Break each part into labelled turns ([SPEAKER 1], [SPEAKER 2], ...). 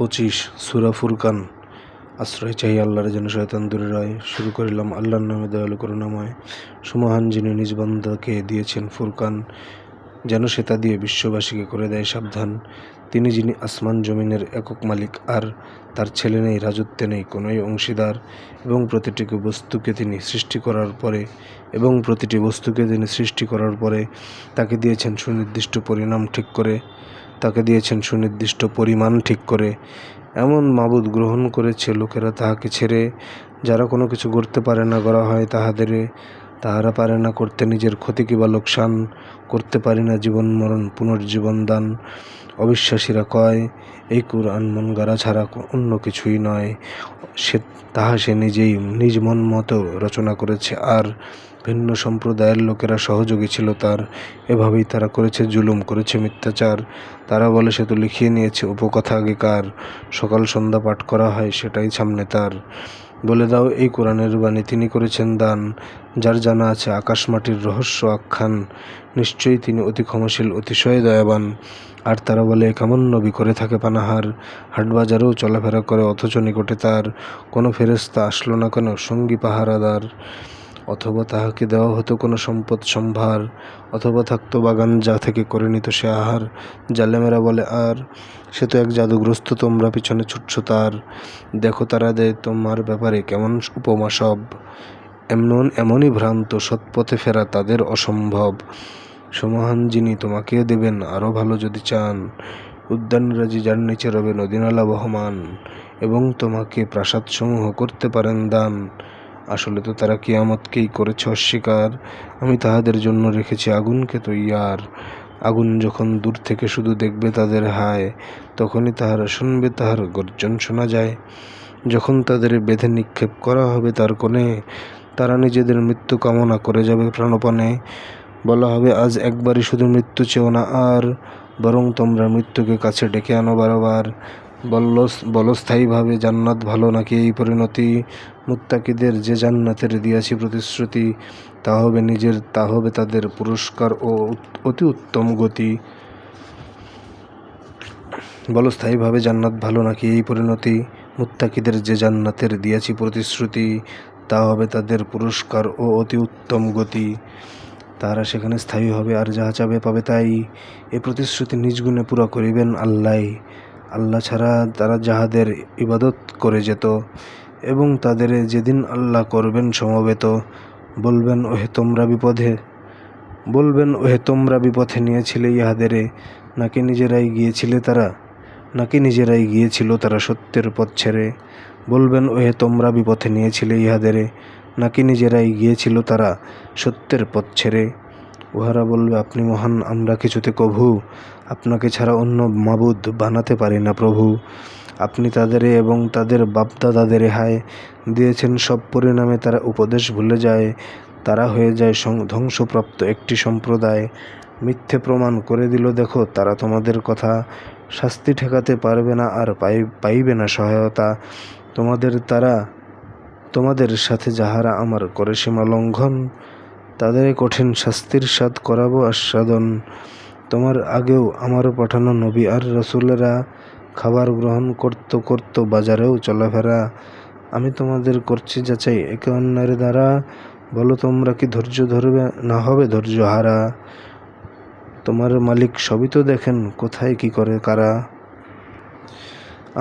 [SPEAKER 1] 25 সূরা ফুরকান। আশ্রয় চাই আল্লাহর, যেন শয়তান দূরে রয়। শুরু করিলাম আল্লাহর নামে, দয়ালু করুণাময়। সুমহান যিনি নিজ বান্দাকে দিয়েছেন ফুরকান, যেন সে তা দিয়ে বিশ্ববাসীকে করে দেয় সাবধান। তিনি যিনি আসমান জমিনের একক মালিক, আর তার ছেলে নেই, রাজত্বে নেই কোনোই অংশীদার। এবং প্রতিটি বস্তুকে তিনি সৃষ্টি করার পরে তাকে দিয়েছেন সুনির্দিষ্ট পরিমাণ ঠিক করে। এমন মাবুদ গ্রহণ করেছে লোকেরা তাহাকে ছেড়ে, যারা কোনো কিছু করতে পারে না, গড়া হয় তাহারা পারে না করতে নিজের ক্ষতি কিবা লোকসান, করতে পারি না জীবন মরণ পুনর্জীবন দান। অবিশ্বাসীরা কয়, এই কুরআন মন গড়া ছাড়া অন্য কিছুই নয়। সে নিজেই নিজ মন মতো রচনা করেছে, আর ভিন্ন সম্প্রদায়ের লোকেরা সহযোগী ছিল তার। এভাবেই তারা করেছে জুলুম, করেছে মিথ্যাচার। তারা বলে, সে তো লিখিয়ে নিয়েছে উপকথা আগেকার, সকাল সন্ধ্যা পাঠ করা হয় সেটাই সামনে তার। বলে দাও, এই কোরআনের বাণী তিনি করেছেন দান, যার জানা আছে আকাশ মাটির রহস্য আখ্যান। নিশ্চয়ই তিনি অতি ক্ষমাশীল, অতিশয় দয়াবান। আর তারা বলে, কেমন নবী করে থাকে পানাহার, হাটবাজারেও চলাফেরা করে, অথচ নিকটে তার কোনো ফেরেশতা আসলো না কেন সঙ্গী পাহারাদার। অথবা তাহাকে দেওয়া হতো কোনো সম্পদ সম্ভার, অথবা থাকতো বাগান, যা থেকে করে নিত সে আহার। জালেমেরা বলে, আর সে তো এক জাদুগ্রস্ত, তোমরা পিছনে ছুটছ তার। দেখো তারা দেয় তোমার ব্যাপারে কেমন উপমা সব। এমনই ভ্রান্ত, সৎপথে ফেরা তাদের অসম্ভব। সমহান যিনি তোমাকে দেবেন আরও ভালো যদি চান, উদ্যানরাজি যার নিচে রবে নদীনালা বহমান, এবং তোমাকে প্রাসাদসমূহ করতে পারেন দান। আসলে তো তারা কিয়ামতকেই করেছে অস্বীকার। আমি তাহাদের জন্য রেখেছি আগুনকে তৈয়ার। আগুন যখন দূর থেকে শুধু দেখবে তাদের হায়, তখনই তাহারা শুনবে তাহার গর্জন শোনা যায়। যখন তাদের বেঁধে নিক্ষেপ করা হবে তার কোণে, তারা নিজেদের মৃত্যু কামনা করে যাবে প্রাণপণে। বলা হবে, আজ একবারই শুধু মৃত্যু চেও না আর, বরং তোমরা মৃত্যুকে কাছে ডেকে আনো বারবার। বলো স্থায়ীভাবে জান্নাত ভালো নাকি এই পরিণতি? মুত্তাকিদের যে জান্নাতের দিয়াছি প্রতিশ্রুতি, তা হবে তাদের পুরস্কার ও অতি উত্তম গতি। বলো স্থায়ীভাবে জান্নাত ভালো নাকি এই পরিণতি? মুত্তাকিদের যে জান্নাতের দিয়াছি প্রতিশ্রুতি, তা হবে তাদের পুরস্কার ও অতি উত্তম গতি। তারা সেখানে স্থায়ী হবে, আর যাহা চাবে পাবে তাই। এ প্রতিশ্রুতি নিজ গুণে পুরা করিবেন আল্লাহ ছাড়া তারা যাহাদের ইবাদত করে যেত। এবং তাদের যেদিন আল্লাহ করবেন সমবেত, বলবেন, ওহে তোমরা বিপথে নিয়েছিলে ইহাদেরে, নাকি নিজেরাই গিয়েছিল তারা সত্যের পথ ছেড়ে। বলবেন, ওহে তোমরা বিপথে নিয়েছিলে ইহাদেরে, নাকি নিজেরাই গিয়েছিল তারা সত্যের পথ ছেড়ে। উহারা বলবে, আপনি মহান, আমরা কিছুতে কভু আপনাকে ছাড়া অন্য মাবুদ বানাতে পারি না প্রভু। আপনি তাদের এবং তাদের বাপদাদাদের হায় দিয়েছেন সব পরিণামে, তারা উপদেশ ভুলে যায়। তারা হয়ে যায় ধ্বংসপ্রাপ্ত একটি সম্প্রদায়। মিথ্যে প্রমাণ করে দিল দেখো তারা তোমাদের কথা। শাস্তি ঠেকাতে পারবে না, আর পাইবে না সহায়তা তোমাদের সাথে যাহারা আমার করে সীমা লঙ্ঘন। তাদের কঠিন শাস্তির স্বাদ করাবো আস্বাদন। তোমার আগেও আমার পাঠানো নবী আর রাসূলেরা খাবার গ্রহণ করত বাজারেও চলাফেরা। আমি তোমাদের করছি যাচাই একে অন্যের দ্বারা। বলো, তোমরা কি ধৈর্য ধরবে, না হবে ধৈর্য হারা? তোমার মালিক সবই তো দেখেন, কোথায় কি করে কারা।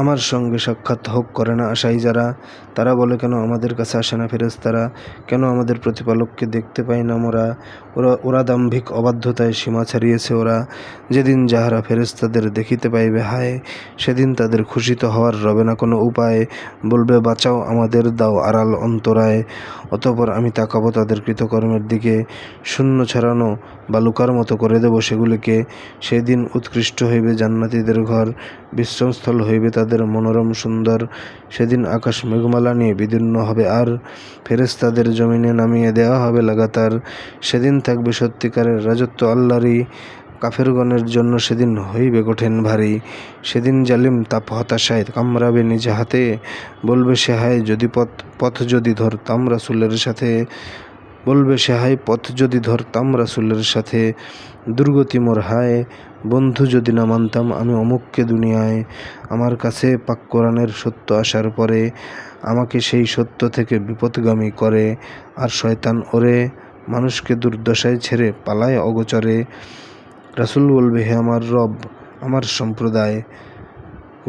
[SPEAKER 1] আমার সঙ্গে সাক্ষাৎ হোক করে না আশাই যারা, তারা বলে, কেন আমাদের কাছে আসে না ফেরেশতারা? কেন আমাদের প্রতিপালককে দেখতে পাই না মোরা? ওরা দাম্ভিক অবাধ্যতায় সীমা ছাড়িয়েছে ওরা। যেদিন যাহারা ফেরেশতাদের দেখিতে পাইবে হায়, সেদিন তাদের খুশিত হওয়ার রবে না কোনো উপায়। বলবে, বাঁচাও আমাদের, দাও আড়াল অন্তরায়। অতঃপর আমি তাকাবো তাদের কৃতকর্মের দিকে, শূন্য ছড়ানো বালুকার মতো করে দেব সেগুলিকে। সেদিন উৎকৃষ্ট হইবে জান্নাতীদের ঘর, বিশ্রামস্থল হইবে তাদের মনোরম সুন্দর। সেদিন আকাশ মেঘমালা নিয়ে বিদীর্ণ হবে, আর ফেরেশতাদের জমিনে নামিয়ে দেওয়া হবে লাগাতার। সেদিন থাকবে সত্যিকারের রাজত্ব আল্লাহরই, কাফেরগণের জন্য সেদিন হইবে কঠিন ভারী। সেদিন জালিম তাপ হতাশায় কামড়াবে নিজ হাতে, বলবে সে হায়, যদি পথ যদি ধরতাম রাসূলের সাথে। বলবে সে হায় পথ যদি ধরতাম রাসূলের সাথে, দুর্গতি মোর হায় বন্ধু যদি না মানতাম আমি অমুককে দুনিয়ায়। আমার কাছে পাক কোরআনের সত্য আসার পরে আমাকে সেই সত্য থেকে বিপথগামী করে। আর শয়তান ওরে মানুষকে দুর্দশায় ছেড়ে পালায় অগোচরে। রাসূল বলবে হে আমার রব, আমার সম্প্রদায়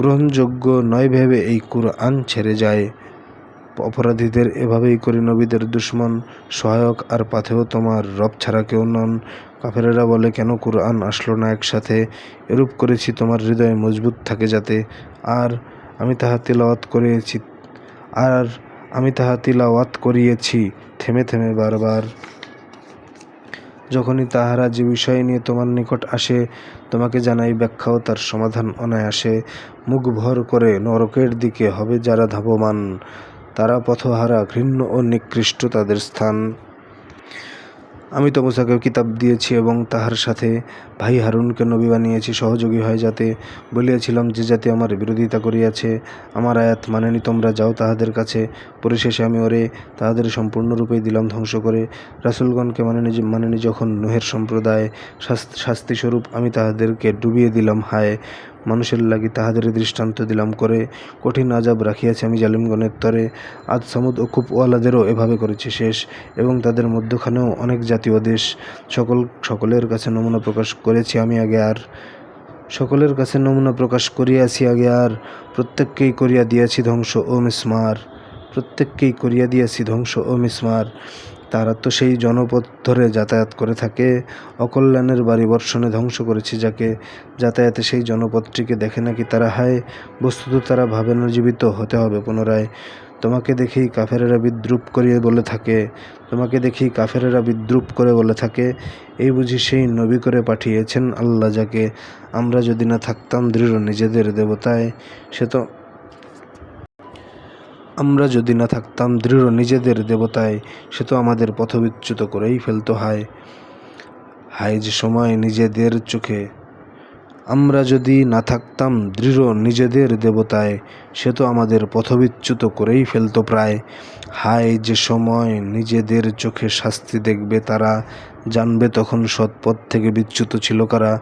[SPEAKER 1] গ্রহণযোগ্য নয় ভেবে এই কুরআন ছেড়ে যায়। অপরাধীদের এভাবেই করি নবীদের দুশমন, সহায়ক আর পাথেয় তোমার রব ছাড়া কেউ নন। কাফেরেরা বলে কেন কুরআন আসলো না একসাথে, এরূপ করেছি তোমার হৃদয় মজবুত থাকে যাতে। আর আমি তাহা তিলাওয়াত করিয়েছি থেমে থেমে বারবার। যখনই তাহারা যে বিষয় নিয়ে তোমার নিকট আসে, তোমাকে জানাই ব্যাখ্যা ও তার সমাধান অনায়াসে। মুখ ভর করে নরকের দিকে হবে যারা ধাবমান, তারা পথহারা, ঘৃণ্য ও নিকৃষ্ট তাদের স্থান। আমি তো মূসাকে কিতাব দিয়েছি এবং তাহার সাথে ভাই হারুনকে নবী বানিয়েছি সহযোগী হয় যাতে। বলিয়াছিলাম যে জাতি আমার বিরোধিতা করিয়াছে, আমার আয়াত মানেনি, তোমরা যাও তাহাদের কাছে। পরিশেষে আমি ওরে তাহাদের সম্পূর্ণরূপেই দিলাম ধ্বংস করে। রাসূলগণকে মানেনি যখন নূহের সম্প্রদায়, শাস্তিস্বরূপ আমি তাহাদেরকে ডুবিয়ে দিলাম হায়। মানুষের লাগি তাহাদের দৃষ্টান্ত দিলাম করে, কঠিন আযাব রাখিয়াছি আমি জালিমগণের তরে। আদ সামুদ ও কুফওয়ালাদেরও এভাবে করেছি শেষ, এবং তাদের মধ্যখানেও অনেক জাতি ও দেশ। সকলের কাছে নমুনা প্রকাশ করেছি আমি আগে, আর সকলের কাছে নমুনা প্রকাশ করিয়াছি আগে, আর প্রত্যেককেই করিয়া দিয়াছি ধ্বংস ও মিসমার। তারা তো সেই জনপথ ধরে যাতায়াত করে থাকে, অকল্যাণের বাড়ি বর্ষণে ধ্বংস করেছি যাকে। যাতায়াতে সেই জনপদটিকে দেখে নাকি তারা হায়, বস্তুত তারা ভাবে না জীবিত হতে হবে পুনরায়। তোমাকে দেখেই কাফেরেরা বিদ্রূপ করে বলে থাকে, এই বুঝি সেই নবী করে পাঠিয়েছেন আল্লাহ যাকে। আমরা যদি না থাকতাম দৃঢ় নিজেদের দেবতায়, সে তো আমাদের পথবিচ্যুত করেই ফেলতো হায়। যে সময় নিজেদের চোখে আমরা যদি না থাকতাম দৃঢ় নিজেদের দেবতায়, সে তো আমাদের পথবিচ্যুত করেই ফেলতো প্রায়। হায় যে সময় নিজেদের চোখে শাস্তি দেখবে তারা, জানবে তখন সৎপথ থেকে বিচ্যুত ছিল কারা।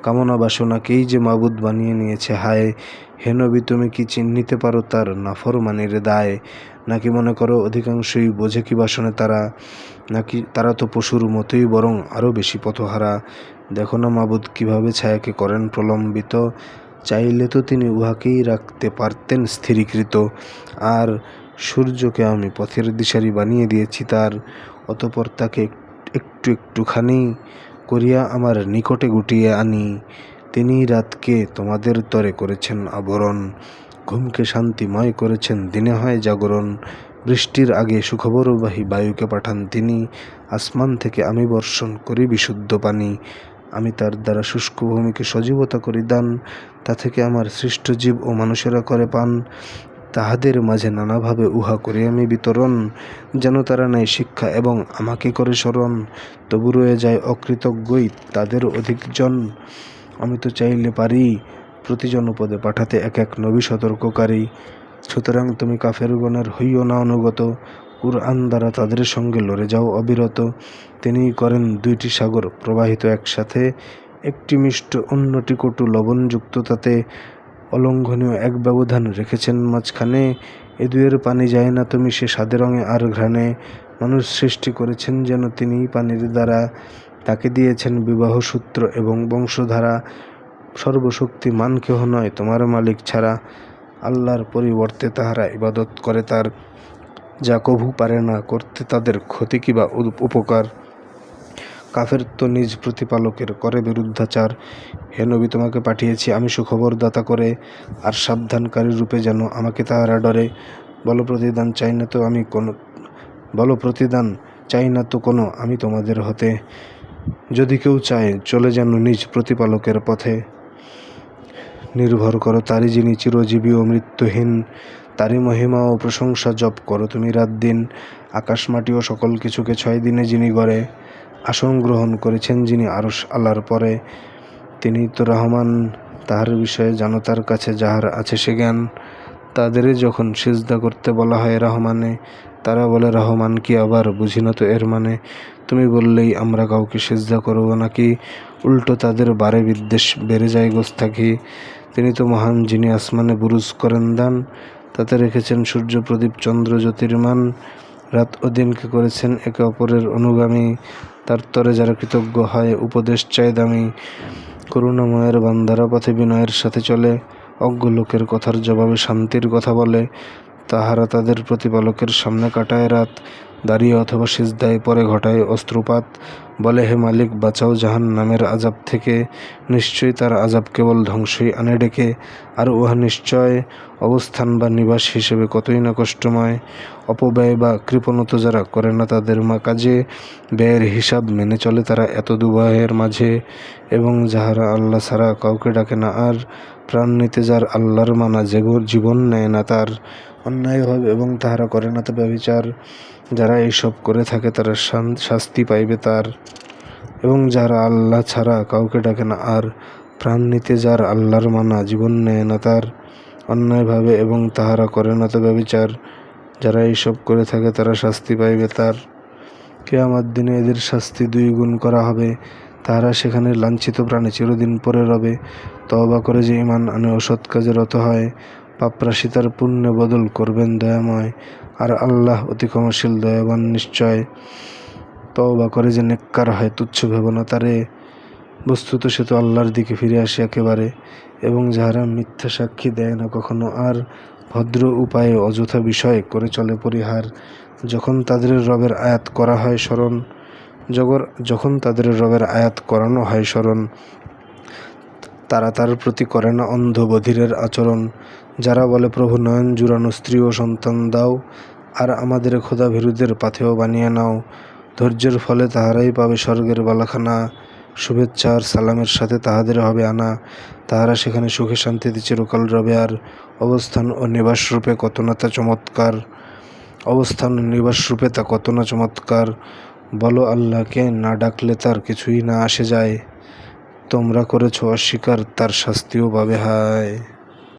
[SPEAKER 1] কামনা বাসনাকেই যে মাবুদ বানিয়ে নিয়েছে হায়। হে নবী, তুমি কি চিহ্নিতে পারো তার নাফরমানির দায়? নাকি মনে করো অধিকাংশই বোঝে কি বাসনে নাকি তারা তো পশুর মতোই বরং আরও বেশি পথহারা। দেখো না মাবুদ কিভাবে ছায়াকে করেন প্রলম্বিত, চাইলে তো তিনি উহাকেই রাখতে পারতেন স্থিরীকৃত। আর সূর্যকে আমি পথের দিশারি বানিয়ে দিয়েছি তার, অতঃপর তাকে একটুখানি করিয়া আমার নিকটে গুটিয়ে আনি। তিনি রাতকে তোমাদের তরে করেছেন আবরণ, ঘুমকে শান্তিময় করেছেন, দিনে হয় জাগরণ। বৃষ্টির আগে সুখবরবাহী বায়ুকে পাঠান তিনি, আসমান থেকে আমি বর্ষণ করি বিশুদ্ধ পানি। আমি তার দ্বারা শুষ্ক ভূমিকে সজীবতা করি দান, তা থেকে আমার সৃষ্ট জীব ও মানুষেরা করে পান। তাহাদের মাঝে নানাভাবে উহা করি আমি বিতরণ, যেন তারা নেয় শিক্ষা এবং আমাকে করে স্মরণ। তবু রয়ে যায় অকৃতজ্ঞই তাদের অধিকজন। আমি তো চাইলে পারি প্রতি জনপদে পাঠাতে এক এক নবী সতর্ককারী। সুতরাং তুমি কাফেরগণের হইও না অনুগত, কুরআন দ্বারা তাদের সঙ্গে লড়ে যাও অবিরত। তিনি করেন দুইটি সাগর প্রবাহিত একসাথে, একটি মিষ্ট অন্যটি কটু লবণযুক্ত, তাতে অলঙ্ঘনীয় এক ব্যবধান রেখেছেন মাঝখানে। এ দুয়ের পানি যায় না তুমি সে সাদে রঙে আর ঘ্রাণে। মানুষ সৃষ্টি করেছেন যেন তিনিই পানির দ্বারা, তাকে দিয়েছেন বিবাহ সূত্র এবং বংশধারা। সর্বশক্তিমান কেহ নয় তোমার মালিক ছাড়া, আল্লাহর পরিবর্তে তাহারা ইবাদত করে তার, যা কভু পারে না করতে তাদের ক্ষতি কিবা উপকার। কাফের তো নিজ প্রতিপালকের করে বিরুদ্ধাচার। হে নবী, তোমাকে পাঠিয়েছি আমি সুখবরদাতা করে, আর সাবধানকারী রূপে যেন আমাকে তাহারা ডরে। বলো প্রতিদান চাই না তো কোনো আমি তোমাদের হতে, যদি কেউ চায় চলে যেন নিজ প্রতিপালকের পথে। নির্ভর করো তারই যিনি চিরজীবী ও মৃত্যুহীন, তারই মহিমা ও প্রশংসা জপ করো তুমি রাত দিন। আকাশ মাটি ও সকল কিছুকে 6 দিনে যিনি গড়ে, আসন গ্রহণ করেছেন যিনি আরশ আল্লাহর পরে। তিনি তো রহমান, তাহার বিষয়ে জানো তার কাছে যাহার আছে সে জ্ঞান। তাদের যখন সিজদা করতে বলা হয় রহমানে, তারা বলে, রহমান কি আবার? বুঝি না তো এর মানে। তুমি বললেই আমরা কাউকে সিজদা করব নাকি? উল্টো তাদের বারে বিদ্বেষ বেড়ে যায় গোস্তাখি। তিনি তো মহান, যিনি আসমানে বুরুজ করেন দান, তাতে রেখেছেন সূর্য প্রদীপ চন্দ্র জ্যোতির্মান, রাত ও দিনকে করেছেন একে অপরের অনুগামী। তার তরে যারা কৃতজ্ঞ হয় উপদেশ চায় দামি। করুণাময়ের বান্দারা পথে বিনয়ের সাথে চলে, অজ্ঞ লোকের কথার জবাবে শান্তির কথা বলে। তাহারা তাদের প্রতিপালকের সামনে কাটায় রাত, দাঁড়িয়ে অথবা সিজদায় পরে ঘটায় অস্ত্রপাত। বলে, হে মালিক বাঁচাও জাহান্নামের আযাব থেকে, নিশ্চয়ই তার আযাব কেবল ধ্বংসই আনে ডেকে। আর উহা নিশ্চয় অবস্থান বা নিবাস হিসেবে কতই না কষ্টময়। অপব্যয় বা কৃপণতা যারা করে না তাদের কাজে, ব্যয়ের হিসাব মেনে চলে তারা এত দুভয়ের মাঝে। এবং যাহারা আল্লাহ ছাড়া কাউকে ডাকে না আর, প্রাণ নিতে যার আল্লাহর মানা জীবন নেয় না তার, অন্যায়ভাবে এবং তাহারা করে না তা ব্যভিচার। যারা এইসব করে থাকে তারা শাস্তি পাইবে তার। এবং যারা আল্লাহ ছাড়া কাউকে ডাকে না আর, প্রাণ নিতে যার আল্লাহর মানা জীবন নেয় না তার, অন্যায়ভাবে এবং তাহারা করে না তা ব্যভিচার। যারা এইসব করে থাকে তারা শাস্তি পাইবে তার। কিয়ামত দিনে এদের শাস্তি 2 গুণ করা হবে, তাহারা সেখানে লাঞ্ছিত প্রাণে চিরদিন পরে রবে। তওবা করে যে ঈমান আনে ও সৎ কাজে রত হয়, পাপরাশি তার পুণ্যে বদল করবেন দয়াময়। আর আল্লাহ অতি ক্ষমাশীল দয়াবান নিশ্চয়। তওবা করে যে নেককার হয়, তুচ্ছ ভেব না তারে, বস্তুত সে তো আল্লাহর দিকে ফিরে আসে একেবারে। এবং যাহারা মিথ্যা সাক্ষী দেয় না কখনো আর, ভদ্র উপায়ে অযথা বিষয় করে চলে পরিহার, যখন তাদের রবের আয়াত করা হয় স্মরণ, যখন তাদের রবের আয়াত করানো হয় স্মরণ, তারা তার প্রতি করে না অন্ধ বধিরের আচরণ। যারা বলে, প্রভু নয়ন জুড়ানো স্ত্রী ও সন্তান দাও, আর আমাদের খোদা ভীরুদের পাথেয় বানিয়ে নাও। ধৈর্যের ফলে তাহারাই পাবে স্বর্গের বালাখানা, শুভেচ্ছা আর সালামের সাথে তাহাদের হবে আনা। তাহারা সেখানে সুখে শান্তিতে চিরকাল রবে আর, অবস্থান ও নিবাসরূপে কত না তা চমৎকার। অবস্থান ও নিবাসরূপে তা কত না চমৎকার। বলো, আল্লাহকে না ডাকলে তার কিছুই না আসে যায়। তোমরা করেছ অস্বীকার, তার শাস্তিও পাবে হায়।